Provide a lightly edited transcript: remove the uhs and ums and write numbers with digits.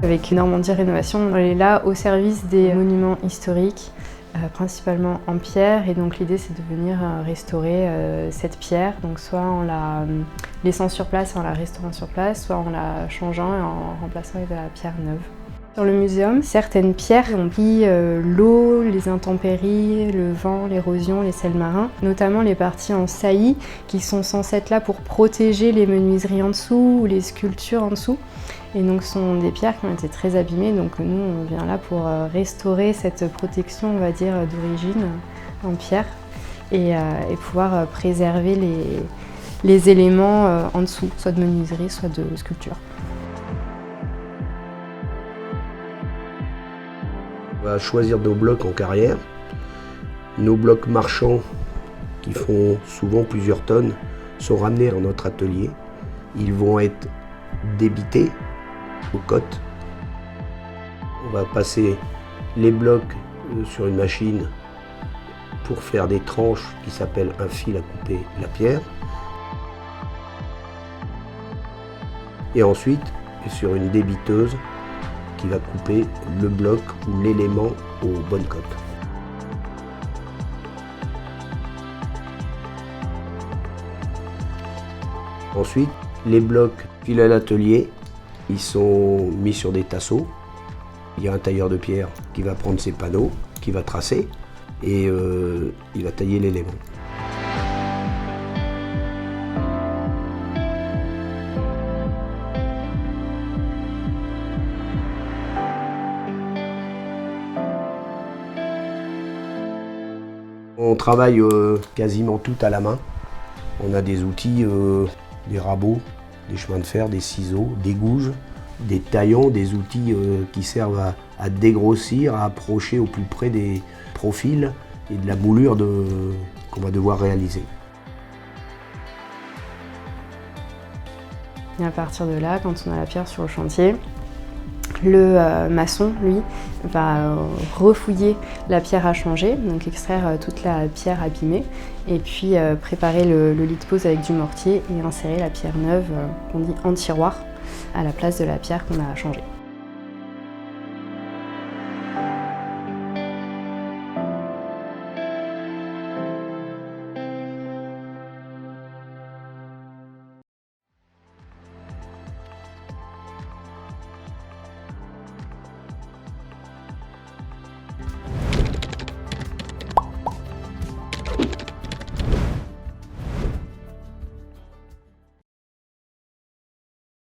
Avec Normandie Rénovation, on est là au service des monuments historiques, principalement en pierre, et donc l'idée c'est de venir restaurer cette pierre, donc soit en la laissant sur place et en la restaurant sur place, soit en la changeant et en remplaçant avec de la pierre neuve. Dans le muséum, certaines pierres ont pris l'eau, les intempéries, le vent, l'érosion, les sels marins, notamment les parties en saillie qui sont censées être là pour protéger les menuiseries en dessous ou les sculptures en dessous. Et donc ce sont des pierres qui ont été très abîmées, donc nous on vient là pour restaurer cette protection, on va dire, d'origine en pierre et pouvoir préserver les éléments en dessous, soit de menuiserie, soit de sculpture. On va choisir nos blocs en carrière. Nos blocs marchands, qui font souvent plusieurs tonnes, sont ramenés dans notre atelier. Ils vont être débités aux cotes. On va passer les blocs sur une machine pour faire des tranches qui s'appellent un fil à couper la pierre. Et ensuite, sur une débiteuse qui va couper le bloc ou l'élément aux bonnes cotes. Ensuite, les blocs filent à l'atelier, ils sont mis sur des tasseaux. Il y a un tailleur de pierre qui va prendre ses panneaux, qui va tracer et il va tailler l'élément. On travaille quasiment tout à la main. On a des outils, des rabots, des chemins de fer, des ciseaux, des gouges, des taillants, des outils qui servent à dégrossir, à approcher au plus près des profils et de la moulure qu'on va devoir réaliser. Et à partir de là, quand on a la pierre sur le chantier, le maçon, lui, va refouiller la pierre à changer, donc extraire toute la pierre abîmée, et puis préparer le lit de pose avec du mortier et insérer la pierre neuve, qu'on dit en tiroir, à la place de la pierre qu'on a changée.